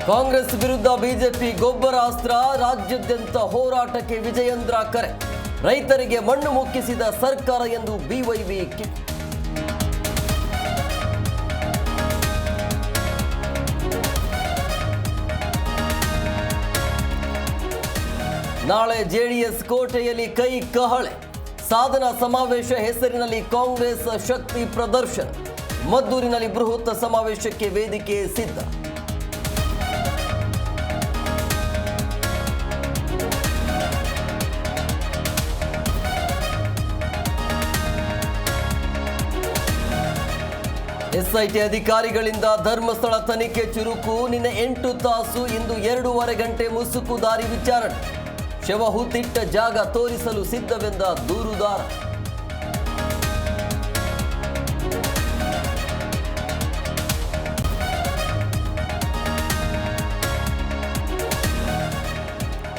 ಕಾಂಗ್ರೆಸ್ ವಿರುದ್ಧ ಬಿಜೆಪಿ ಗೊಬ್ಬರ ಅಸ್ತ್ರ, ರಾಜ್ಯಾದ್ಯಂತ ಹೋರಾಟಕ್ಕೆ ವಿಜಯೇಂದ್ರ ಕರೆ. ರೈತರಿಗೆ ಮಣ್ಣು ಮುಕ್ಕಿಸಿದ ಸರ್ಕಾರ ಎಂದು ಬಿವೈವಿ ಕಿಡಿ. ನಾಳೆ ಜೆಡಿಎಸ್ ಕೋಟೆಯಲ್ಲಿ ಕೈ ಕಹಳೆ. ಸಾಧನಾ ಸಮಾವೇಶ ಹೆಸರಿನಲ್ಲಿ ಕಾಂಗ್ರೆಸ್ ಶಕ್ತಿ ಪ್ರದರ್ಶನ. ಮದ್ದೂರಿನಲ್ಲಿ ಬೃಹತ್ ಸಮಾವೇಶಕ್ಕೆ ವೇದಿಕೆ ಸಿದ್ಧ. ಎಸ್ಐಟಿ ಅಧಿಕಾರಿಗಳಿಂದ ಧರ್ಮಸ್ಥಳ ತನಿಖೆ ಚುರುಕು. ನಿನ್ನೆ 8 ತಾಸು, ಇಂದು 2.5 ಗಂಟೆ ಮುಸುಕುದಾರಿ ವಿಚಾರಣೆ. ಶವ ಹೂತಿಟ್ಟ ಜಾಗ ತೋರಿಸಲು ಸಿದ್ಧವೆಂದ ದೂರುದಾರ.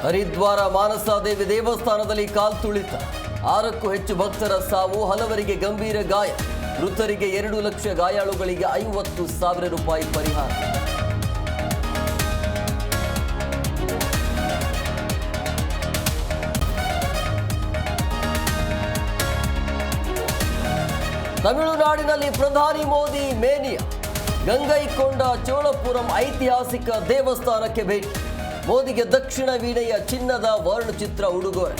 ಹರಿದ್ವಾರ ಮಾನಸಾದೇವಿ ದೇವಸ್ಥಾನದಲ್ಲಿ ಕಾಲ್ತುಳಿತ. 6ಕ್ಕೂ ಹೆಚ್ಚು ಭಕ್ತರ ಸಾವು, ಹಲವರಿಗೆ ಗಂಭೀರ ಗಾಯ. ಮೃತರಿಗೆ 2 ಲಕ್ಷ, ಗಾಯಾಳುಗಳಿಗೆ 50,000 ರೂಪಾಯಿ ಪರಿಹಾರ. ತಮಿಳುನಾಡಿನಲ್ಲಿ ಪ್ರಧಾನಿ ಮೋದಿ ಮೇನಿಯಾ. ಗಂಗೈಕೊಂಡ ಚೋಳಪುರಂ ಐತಿಹಾಸಿಕ ದೇವಸ್ಥಾನಕ್ಕೆ ಭೇಟಿ. ಮೋದಿಗೆ ದಕ್ಷಿಣ ವೀಣೆಯ ಚಿನ್ನದ ವರ್ಣಚಿತ್ರ ಉಡುಗೊರೆ.